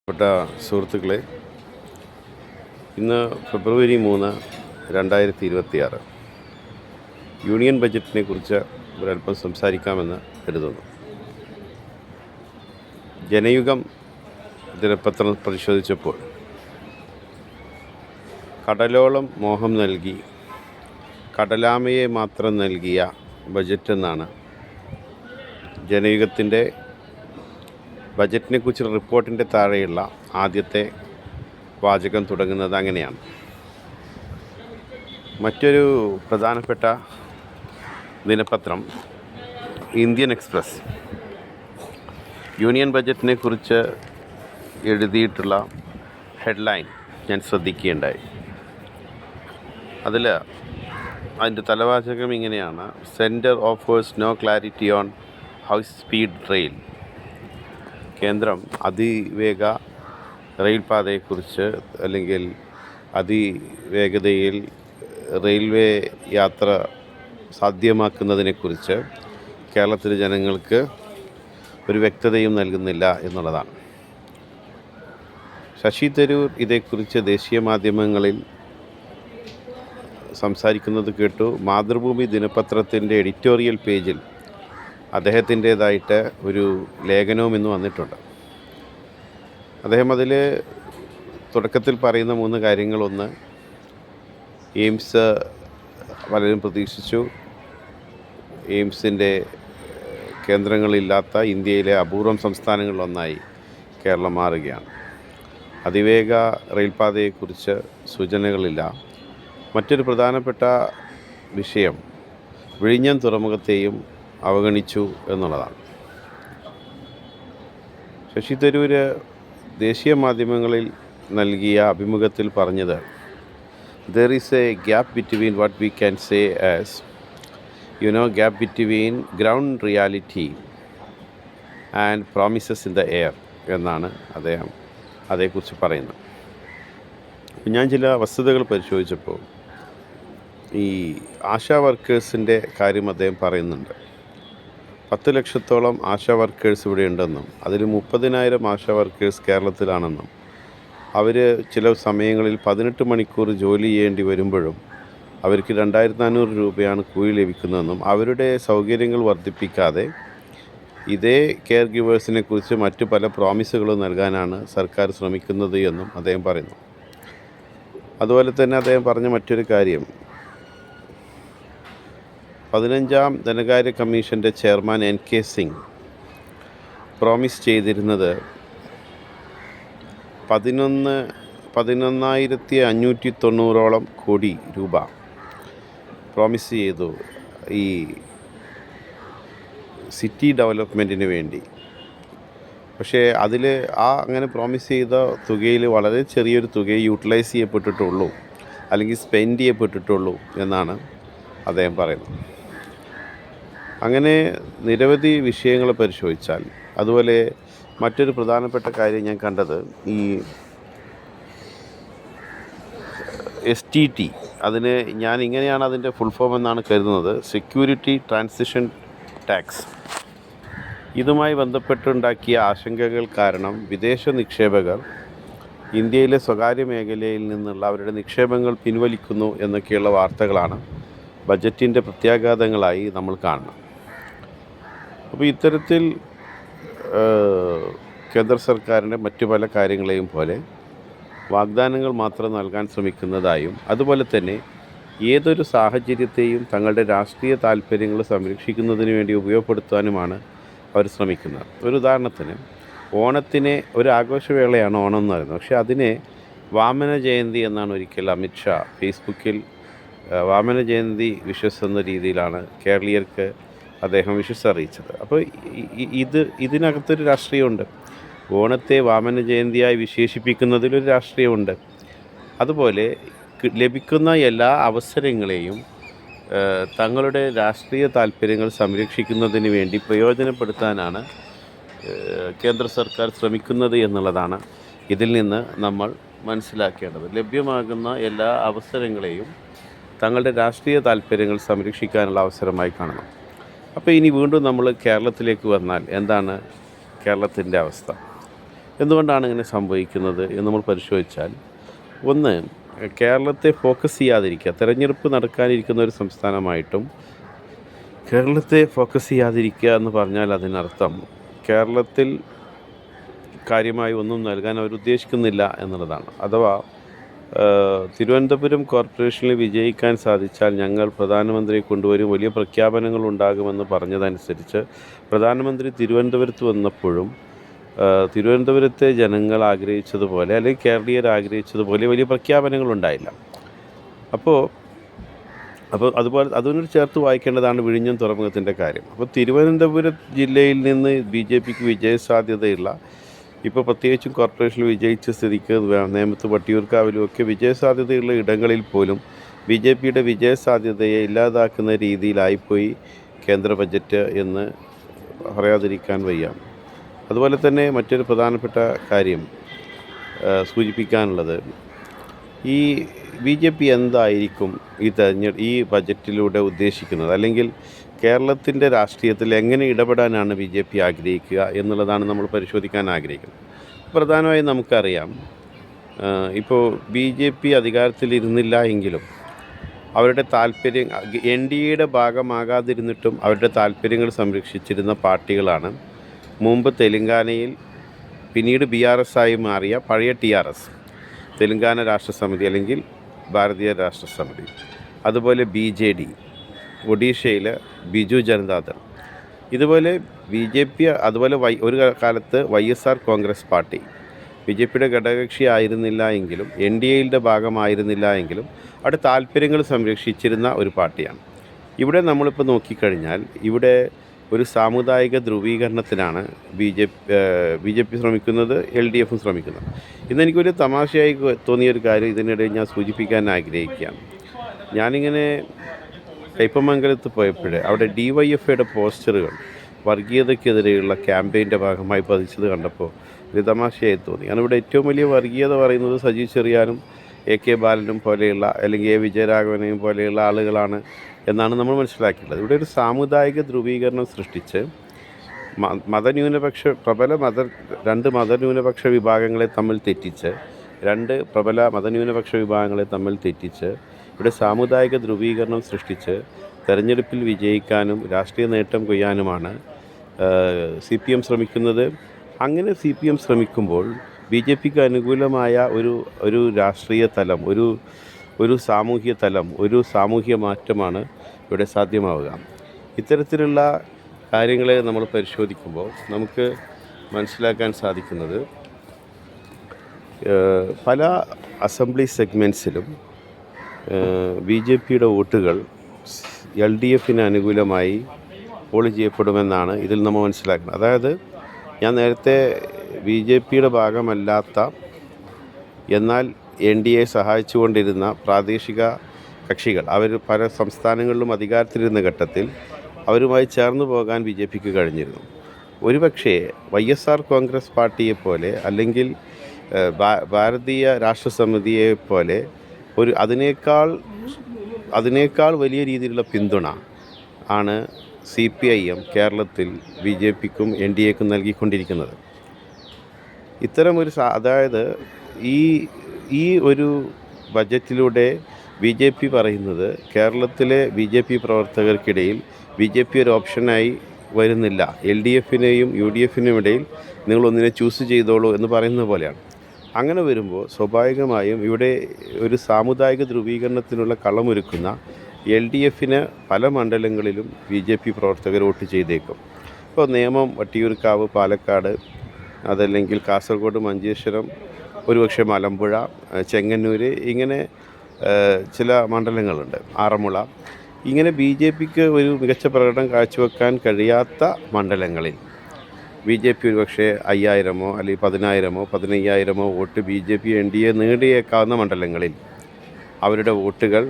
പ്പെട്ട സുഹൃത്തുക്കളെ, ഇന്ന് ഫെബ്രുവരി 3, 2026 യൂണിയൻ ബജറ്റിനെ കുറിച്ച് ഒരല്പം സംസാരിക്കാമെന്ന് കരുതുന്നു. ജനയുഗം ദിനപത്രം പരിശോധിച്ചപ്പോൾ കടലോളം മോഹം നൽകി കടലാമയെ മാത്രം നൽകിയ ബജറ്റെന്നാണ് ജനയുഗത്തിൻ്റെ ബജറ്റിനെക്കുറിച്ചുള്ള റിപ്പോർട്ടിൻ്റെ താഴെയുള്ള ആദ്യത്തെ വാചകം തുടങ്ങുന്നത് അങ്ങനെയാണ്. മറ്റൊരു പ്രധാനപ്പെട്ട ദിനപത്രം ഇന്ത്യൻ എക്സ്പ്രസ് യൂണിയൻ ബജറ്റിനെ കുറിച്ച് എഴുതിയിട്ടുള്ള ഹെഡ്ലൈൻ ഞാൻ ശ്രദ്ധിക്കുകയുണ്ടായി. അതിൻ്റെ തലവാചകം ഇങ്ങനെയാണ്: centre offers no clarity on high speed rail. കേന്ദ്രം അതിവേഗ റെയിൽ പാതയെക്കുറിച്ച് അല്ലെങ്കിൽ അതിവേഗതയിൽ റെയിൽവേ യാത്ര സാധ്യമാക്കുന്നതിനെക്കുറിച്ച് കേരളത്തിലെ ജനങ്ങൾക്ക് ഒരു വ്യക്തതയും നൽകുന്നില്ല എന്നുള്ളതാണ്. ശശി തരൂർ ഇതേക്കുറിച്ച് ദേശീയ മാധ്യമങ്ങളിൽ സംസാരിക്കുന്നത് കേട്ടു. മാതൃഭൂമി ദിനപത്രത്തിൻ്റെ എഡിറ്റോറിയൽ പേജിൽ അദ്ദേഹത്തിൻ്റേതായിട്ട് ഒരു ലേഖനവും ഇന്ന് വന്നിട്ടുണ്ട്. അദ്ദേഹം അതിൽ തുടക്കത്തിൽ പറയുന്ന 3 കാര്യങ്ങളൊന്ന്, എയിംസ് പലരും പ്രതീക്ഷിച്ചു, എയിംസിൻ്റെ കേന്ദ്രങ്ങളില്ലാത്ത ഇന്ത്യയിലെ അപൂർവം സംസ്ഥാനങ്ങളിലൊന്നായി കേരളം മാറുകയാണ്. അതിവേഗ റെയിൽപാതയെക്കുറിച്ച് സൂചനകളില്ല. മറ്റൊരു പ്രധാനപ്പെട്ട വിഷയം വിഴിഞ്ഞം തുറമുഖത്തെയും അവഗണിച്ചു എന്നുള്ളതാണ്. ശശി തരൂർ ദേശീയ മാധ്യമങ്ങളിൽ നൽകിയ അഭിമുഖത്തിൽ പറഞ്ഞത്, there is a gap between what we can say as gap between ground reality and promises in the air എന്നാണ് അദ്ദേഹം അതേക്കുറിച്ച് പറയുന്നത്. ഞാൻ ചില വസ്തുതകൾ പരിശോധിച്ചപ്പോൾ ഈ ആശാ വർക്കേഴ്സിൻ്റെ കാര്യം അദ്ദേഹം പറയുന്നുണ്ട്. 10 ലക്ഷത്തോളം ആശാ വർക്കേഴ്സ് ഇവിടെ ഉണ്ടെന്നും അതിൽ 30,000 ആശാ വർക്കേഴ്സ് കേരളത്തിലാണെന്നും അവർ ചില സമയങ്ങളിൽ 18 മണിക്കൂർ ജോലി ചെയ്യേണ്ടി വരുമ്പോഴും അവർക്ക് 2,400 രൂപയാണ് കൂലി ലഭിക്കുന്നതെന്നും അവരുടെ സൗകര്യങ്ങൾ വർദ്ധിപ്പിക്കാതെ ഇതേ കെയർ ഗിവേഴ്സിനെ കുറിച്ച് മറ്റു പല പ്രോമിസുകളും നൽകാനാണ് സർക്കാർ ശ്രമിക്കുന്നത് എന്നും അദ്ദേഹം പറയുന്നു. അതുപോലെ തന്നെ അദ്ദേഹം പറഞ്ഞ മറ്റൊരു കാര്യം, 15ാം ധനകാര്യ കമ്മീഷൻ്റെ ചെയർമാൻ NK സിംഗ് പ്രോമിസ് ചെയ്തിരുന്നത് 11,590 കോടി രൂപ പ്രോമിസ് ചെയ്തു ഈ സിറ്റി ഡെവലപ്മെൻറ്റിന് വേണ്ടി. പക്ഷേ അതിൽ അങ്ങനെ പ്രോമിസ് ചെയ്ത തുകയിൽ വളരെ ചെറിയൊരു തുകയെ യൂട്ടിലൈസ് ചെയ്യപ്പെട്ടിട്ടുള്ളൂ അല്ലെങ്കിൽ സ്പെൻഡ് ചെയ്യപ്പെട്ടിട്ടുള്ളൂ എന്നാണ് അദ്ദേഹം പറയുന്നത്. അങ്ങനെ നിരവധി വിഷയങ്ങൾ പരിശോധിച്ചാൽ, അതുപോലെ മറ്റൊരു പ്രധാനപ്പെട്ട കാര്യം ഞാൻ കണ്ടത്, ഈ STT അതിന് ഞാൻ ഇങ്ങനെയാണ് അതിൻ്റെ ഫുൾ ഫോം എന്നാണ് കരുതുന്നത്, സെക്യൂരിറ്റി ട്രാൻസിഷൻ ടാക്സ്. ഇതുമായി ബന്ധപ്പെട്ടുണ്ടാക്കിയ ആശങ്കകൾ കാരണം വിദേശ നിക്ഷേപകർ ഇന്ത്യയിലെ സ്വകാര്യ മേഖലയിൽ നിന്നുള്ള അവരുടെ നിക്ഷേപങ്ങൾ പിൻവലിക്കുന്നു എന്നൊക്കെയുള്ള വാർത്തകളാണ് ബജറ്റിൻ്റെ പ്രത്യാഘാതങ്ങളായി നമ്മൾ കാണുന്നത്. അപ്പോൾ ഇത്തരത്തിൽ കേന്ദ്ര സർക്കാരിൻ്റെ മറ്റു പല കാര്യങ്ങളെയും പോലെ വാഗ്ദാനങ്ങൾ മാത്രം നൽകാൻ ശ്രമിക്കുന്നതായും അതുപോലെ തന്നെ ഏതൊരു സാഹചര്യത്തെയും തങ്ങളുടെ രാഷ്ട്രീയ താല്പര്യങ്ങൾ സംരക്ഷിക്കുന്നതിന് വേണ്ടി ഉപയോഗപ്പെടുത്താനുമാണ് അവർ ശ്രമിക്കുന്നത്. ഒരു ഉദാഹരണത്തിന്, ഓണത്തിന് ഒരു ആഘോഷവേളയാണ് ഓണം എന്ന് പറയുന്നത്. പക്ഷേ അതിനെ വാമന ജയന്തി എന്നാണ് ഒരിക്കൽ അമിത്ഷാ ഫേസ്ബുക്കിൽ വാമന ജയന്തി വിഷസ് എന്ന രീതിയിലാണ് കേരളീയർക്ക് അദ്ദേഹം വിഷസ് അറിയിച്ചത്. അപ്പോൾ ഇതിനകത്തൊരു രാഷ്ട്രീയമുണ്ട്. ഓണത്തെ വാമന ജയന്തിയായി വിശേഷിപ്പിക്കുന്നതിലൊരു രാഷ്ട്രീയമുണ്ട്. അതുപോലെ ലഭിക്കുന്ന എല്ലാ അവസരങ്ങളെയും തങ്ങളുടെ രാഷ്ട്രീയ താല്പര്യങ്ങൾ സംരക്ഷിക്കുന്നതിന് വേണ്ടി പ്രയോജനപ്പെടുത്താനാണ് കേന്ദ്ര സർക്കാർ ശ്രമിക്കുന്നത് എന്നുള്ളതാണ് ഇതിൽ നിന്ന് നമ്മൾ മനസ്സിലാക്കേണ്ടത്. ലഭ്യമാകുന്ന എല്ലാ അവസരങ്ങളെയും തങ്ങളുടെ രാഷ്ട്രീയ താല്പര്യങ്ങൾ സംരക്ഷിക്കാനുള്ള അവസരമായി കാണണം. അപ്പോൾ ഇനി വീണ്ടും നമ്മൾ കേരളത്തിലേക്ക് വന്നാൽ എന്താണ് കേരളത്തിൻ്റെ അവസ്ഥ? എന്തുകൊണ്ടാണ് ഇങ്ങനെ സംഭവിക്കുന്നത് എന്ന് നമ്മൾ പരിശോധിച്ചാൽ, ഒന്ന്, കേരളത്തെ ഫോക്കസ് ചെയ്യാതിരിക്കുക. തെരഞ്ഞെടുപ്പ് നടക്കാനിരിക്കുന്ന ഒരു സംസ്ഥാനമായിട്ടും കേരളത്തെ ഫോക്കസ് ചെയ്യാതിരിക്കുക എന്ന് പറഞ്ഞാൽ അതിനർത്ഥം കേരളത്തിൽ കാര്യമായി ഒന്നും നൽകാൻ അവർ ഉദ്ദേശിക്കുന്നില്ല എന്നുള്ളതാണ്. അഥവാ തിരുവനന്തപുരം കോർപ്പറേഷനിൽ വിജയിക്കാൻ സാധിച്ചാൽ ഞങ്ങൾ പ്രധാനമന്ത്രിയെ കൊണ്ടുവരും, വലിയ പ്രഖ്യാപനങ്ങൾ ഉണ്ടാകുമെന്ന് പറഞ്ഞതനുസരിച്ച് പ്രധാനമന്ത്രി തിരുവനന്തപുരത്ത് വന്നപ്പോഴും തിരുവനന്തപുരത്തെ ജനങ്ങൾ ആഗ്രഹിച്ചതുപോലെ അല്ലെങ്കിൽ കേരളീയർ ആഗ്രഹിച്ചതുപോലെ വലിയ പ്രഖ്യാപനങ്ങൾ ഉണ്ടായില്ല. അപ്പോൾ അതുപോലെ അതിനോട് ചേർത്ത് വായിക്കേണ്ടതാണ് വിഴിഞ്ഞം തുറമുഖത്തിൻ്റെ കാര്യം. അപ്പോൾ തിരുവനന്തപുരം ജില്ലയിൽ നിന്ന് BJPക്ക് വിജയസാധ്യതയുള്ള, ഇപ്പോൾ പ്രത്യേകിച്ചും കോർപ്പറേഷനിൽ വിജയിച്ച സ്ഥിതിക്ക് നേമത്ത് വട്ടിയൂർക്കാവിലും ഒക്കെ വിജയസാധ്യതയുള്ള ഇടങ്ങളിൽ പോലും BJPയുടെ വിജയസാധ്യതയെ ഇല്ലാതാക്കുന്ന രീതിയിലായിപ്പോയി കേന്ദ്ര ബജറ്റ് എന്ന് പറയാതിരിക്കാൻ വയ്യ. അതുപോലെ തന്നെ മറ്റൊരു പ്രധാനപ്പെട്ട കാര്യം സൂചിപ്പിക്കാനുള്ളത്, ഈ BJP എന്തായിരിക്കും ഈ ബജറ്റിലൂടെ ഉദ്ദേശിക്കുന്നത്, അല്ലെങ്കിൽ കേരളത്തിൻ്റെ രാഷ്ട്രീയത്തിൽ എങ്ങനെ ഇടപെടാനാണ് BJP ആഗ്രഹിക്കുക എന്നുള്ളതാണ് നമ്മൾ പരിശോധിക്കാൻ ആഗ്രഹിക്കുന്നത്. പ്രധാനമായും നമുക്കറിയാം, ഇപ്പോൾ BJP അധികാരത്തിലിരുന്നില്ല എങ്കിലും അവരുടെ താല്പര്യം NDAയുടെ ഭാഗമാകാതിരുന്നിട്ടും അവരുടെ താല്പര്യങ്ങൾ സംരക്ഷിച്ചിരുന്ന പാർട്ടികളാണ് മുമ്പ് തെലങ്കാനയിൽ, പിന്നീട് BRS ആയി മാറിയ പഴയ TRS, തെലങ്കാന രാഷ്ട്രസമിതി അല്ലെങ്കിൽ ഭാരതീയ രാഷ്ട്രസമിതി, അതുപോലെ BJD, ഒഡീഷയിൽ ബിജു ജനതാദൾ, ഇതുപോലെ BJP, അതുപോലെ ഒരു കാലത്ത് YSR കോൺഗ്രസ് പാർട്ടി BJPയുടെ ഘടകകക്ഷി ആയിരുന്നില്ല എങ്കിലും NDAയുടെ ഭാഗമായിരുന്നില്ല എങ്കിലും അവിടെ താല്പര്യങ്ങൾ സംരക്ഷിച്ചിരുന്ന ഒരു പാർട്ടിയാണ്. നമ്മളിപ്പോൾ നോക്കിക്കഴിഞ്ഞാൽ ഇവിടെ ഒരു സാമുദായിക ധ്രുവീകരണത്തിനാണ് BJP ശ്രമിക്കുന്നത്, LDFും ശ്രമിക്കുന്നത്. ഇന്നെനിക്കൊരു തമാശയായി തോന്നിയൊരു കാര്യം ഇതിനിടെ ഞാൻ സൂചിപ്പിക്കാൻ ആഗ്രഹിക്കുകയാണ്. ഞാനിങ്ങനെ കയ്പമംഗലത്ത് പോയപ്പോൾ അവിടെ DYFIയുടെ പോസ്റ്ററുകൾ വർഗീയതയ്ക്കെതിരെയുള്ള ക്യാമ്പയിൻ്റെ ഭാഗമായി പതിച്ചത് കണ്ടപ്പോൾ ഒരു തമാശയായി തോന്നി. കാരണം ഇവിടെ ഏറ്റവും വലിയ വർഗീയത പറയുന്നത് സജി ചെറിയാനും AK ബാലനും പോലെയുള്ള, അല്ലെങ്കിൽ A വിജയരാഘവനെയും പോലെയുള്ള ആളുകളാണ് എന്നാണ് നമ്മൾ മനസ്സിലാക്കിയിട്ടുള്ളത്. ഇവിടെ ഒരു സാമുദായിക ധ്രുവീകരണം സൃഷ്ടിച്ച് രണ്ട് മതന്യൂനപക്ഷ വിഭാഗങ്ങളെ തമ്മിൽ തെറ്റിച്ച് ഇവിടെ സാമുദായിക ധ്രുവീകരണം സൃഷ്ടിച്ച് തെരഞ്ഞെടുപ്പിൽ വിജയിക്കാനും രാഷ്ട്രീയ നേട്ടം കൊയ്യാനുമാണ് CPM ശ്രമിക്കുന്നത്. അങ്ങനെ CPM ശ്രമിക്കുമ്പോൾ BJPക്ക് അനുകൂലമായ ഒരു രാഷ്ട്രീയ തലം, ഒരു സാമൂഹ്യ തലം, ഒരു സാമൂഹ്യ മാറ്റമാണ് ഇവിടെ സാധ്യമാവുക. ഇത്തരത്തിലുള്ള കാര്യങ്ങളെ നമ്മൾ പരിശോധിക്കുമ്പോൾ നമുക്ക് മനസ്സിലാക്കാൻ സാധിക്കുന്നത്, പല അസംബ്ലി സെഗ്മെൻറ്റ്സിലും BJPയുടെ വോട്ടുകൾ LDFന് അനുകൂലമായി പോൾ ചെയ്യപ്പെടുമെന്നാണ് ഇതിൽ നമ്മൾ മനസ്സിലാക്കുന്നത്. അതായത് ഞാൻ നേരത്തെ BJPയുടെ ഭാഗമല്ലാത്ത എന്നാൽ NDA സഹായിച്ചുകൊണ്ടിരുന്ന പ്രാദേശിക കക്ഷികൾ, അവർ പല സംസ്ഥാനങ്ങളിലും അധികാരത്തിലിരുന്ന ഘട്ടത്തിൽ അവരുമായി ചേർന്ന് പോകാൻ BJPക്ക് കഴിഞ്ഞിരുന്നു. ഒരുപക്ഷേ YSR കോൺഗ്രസ് പാർട്ടിയെപ്പോലെ അല്ലെങ്കിൽ ഭാരതീയ രാഷ്ട്രസമിതിയെപ്പോലെ അതിനേക്കാൾ വലിയ രീതിയിലുള്ള പിന്തുണ ആണ് CPIM കേരളത്തിൽ BJPക്കും NDAക്കും നൽകിക്കൊണ്ടിരിക്കുന്നത്. അതായത് ഈ ഒരു ബജറ്റിലൂടെ BJP പറയുന്നത് കേരളത്തിലെ BJP പ്രവർത്തകർക്കിടയിൽ BJP ഒരു ഓപ്ഷനായി വരുന്നില്ല, LDFിനെയും UDFിനും ഇടയിൽ നിങ്ങളൊന്നിനെ ചൂസ് ചെയ്തോളൂ എന്ന് പറയുന്നത് പോലെയാണ്. അങ്ങനെ വരുമ്പോൾ സ്വാഭാവികമായും ഇവിടെ ഒരു സാമുദായിക ധ്രുവീകരണത്തിനുള്ള കളമൊരുക്കുന്ന LDFന് പല മണ്ഡലങ്ങളിലും BJP പ്രവർത്തകർ വോട്ട് ചെയ്തേക്കും. ഇപ്പോൾ നേമം, വട്ടിയൂർക്കാവ്, പാലക്കാട്, അതല്ലെങ്കിൽ കാസർഗോഡ്, മഞ്ചേശ്വരം, ഒരുപക്ഷെ മലമ്പുഴ, ചെങ്ങന്നൂർ, ഇങ്ങനെ ചില മണ്ഡലങ്ങളുണ്ട്, ആറന്മുള. ഇങ്ങനെ BJPക്ക് ഒരു മികച്ച പ്രകടനം കാഴ്ചവെക്കാൻ കഴിയാത്ത മണ്ഡലങ്ങളിൽ BJP ഒരുപക്ഷെ 5000 അല്ലെങ്കിൽ 10000 15,000 വോട്ട് BJP NDA നേടിയേക്കാവുന്ന മണ്ഡലങ്ങളിൽ അവരുടെ വോട്ടുകൾ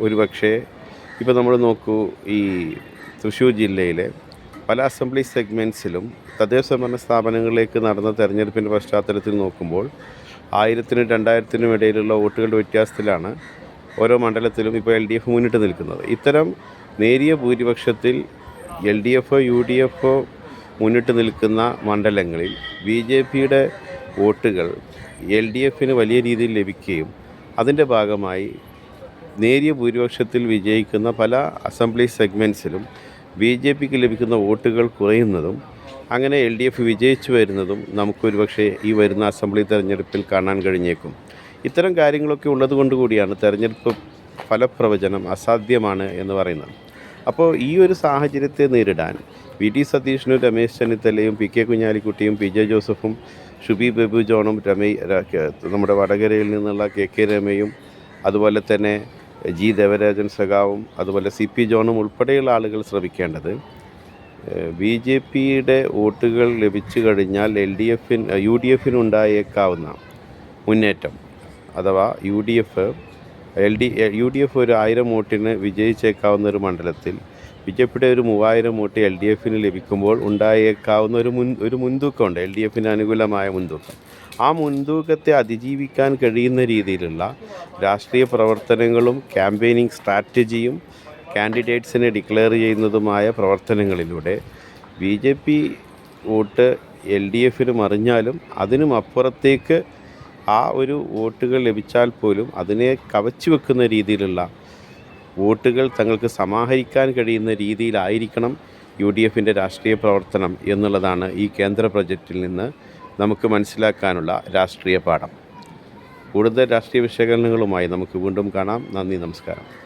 ഒരുപക്ഷെ, ഇപ്പോൾ നമ്മൾ നോക്കൂ, ഈ തൃശ്ശൂർ ജില്ലയിലെ പല അസംബ്ലി സെഗ്മെൻറ്റ്സിലും തദ്ദേശഭരണ സ്ഥാപനങ്ങളിലേക്ക് നടന്ന തെരഞ്ഞെടുപ്പിൻ്റെ പശ്ചാത്തലത്തിൽ നോക്കുമ്പോൾ 1000-നും 2000-നും ഇടയിലുള്ള വോട്ടുകളുടെ വ്യത്യാസത്തിലാണ് ഓരോ മണ്ഡലത്തിലും ഇപ്പോൾ LDF മുന്നിട്ട് നിൽക്കുന്നത്. ഇത്തരം നേരിയ ഭൂരിപക്ഷത്തിൽ LDFോ UDFോ മുന്നിട്ട് നിൽക്കുന്ന മണ്ഡലങ്ങളിൽ BJPയുടെ വോട്ടുകൾ LDFന് വലിയ രീതിയിൽ ലഭിക്കുകയും അതിൻ്റെ ഭാഗമായി നേരിയ ഭൂരിപക്ഷത്തിൽ വിജയിക്കുന്ന പല അസംബ്ലി സെഗ്മെൻറ്റ്സിലും BJPക്ക് ലഭിക്കുന്ന വോട്ടുകൾ കുറയുന്നതും അങ്ങനെ LDF വിജയിച്ചു വരുന്നതും നമുക്കൊരുപക്ഷെ ഈ വരുന്ന അസംബ്ലി തെരഞ്ഞെടുപ്പിൽ കാണാൻ കഴിഞ്ഞേക്കും. ഇത്തരം കാര്യങ്ങളൊക്കെ ഉള്ളതുകൊണ്ട് കൂടിയാണ് തെരഞ്ഞെടുപ്പ് ഫലപ്രവചനം അസാധ്യമാണ് എന്ന് പറയുന്നത്. അപ്പോൾ ഈ ഒരു സാഹചര്യത്തെ നേരിടാൻ VT സതീശനും രമേശ് ചെന്നിത്തലയും PK കുഞ്ഞാലിക്കുട്ടിയും PJ ജോസഫും ഷുബി ബേബു ജോണും നമ്മുടെ വടകരയിൽ നിന്നുള്ള KK രമയും അതുപോലെ തന്നെ G ദേവരാജൻ സഖാവും അതുപോലെ CP ജോണും ഉൾപ്പെടെയുള്ള ആളുകൾ ശ്രമിക്കേണ്ടത് BJPയുടെ വോട്ടുകൾ ലഭിച്ചു കഴിഞ്ഞാൽ UDFനുണ്ടായേക്കാവുന്ന മുന്നേറ്റം അഥവാ UDF ഒരു 1000 വോട്ടിന് വിജയിച്ചേക്കാവുന്ന ഒരു മണ്ഡലത്തിൽ BJPയുടെ ഒരു 3000 വോട്ട് LDFന് ലഭിക്കുമ്പോൾ ഉണ്ടായേക്കാവുന്ന ഒരു മുൻതൂക്കമുണ്ട്, LDFന് അനുകൂലമായ മുൻതൂക്കം. ആ മുൻതൂക്കത്തെ അതിജീവിക്കാൻ കഴിയുന്ന രീതിയിലുള്ള രാഷ്ട്രീയ പ്രവർത്തനങ്ങളും ക്യാമ്പയിനിങ് സ്ട്രാറ്റജിയും കാൻഡിഡേറ്റ്സിനെ ഡിക്ലെയർ ചെയ്യുന്നതുമായ പ്രവർത്തനങ്ങളിലൂടെ BJP വോട്ട് LDFന് മറിഞ്ഞാലും അതിനും അപ്പുറത്തേക്ക് ആ ഒരു വോട്ടുകൾ ലഭിച്ചാൽ പോലും അതിനെ കവച്ചു വെക്കുന്ന രീതിയിലുള്ള വോട്ടുകൾ തങ്ങൾക്ക് സമാഹരിക്കാൻ കഴിയുന്ന രീതിയിലായിരിക്കണം UDFൻ്റെ രാഷ്ട്രീയ പ്രവർത്തനം എന്നുള്ളതാണ് ഈ കേന്ദ്ര ബജറ്റിൽ നിന്ന് നമുക്ക് മനസ്സിലാക്കാനുള്ള രാഷ്ട്രീയ പാഠം. കൂടുതൽ രാഷ്ട്രീയ വിശകലനങ്ങളുമായി നമുക്ക് വീണ്ടും കാണാം. നന്ദി, നമസ്കാരം.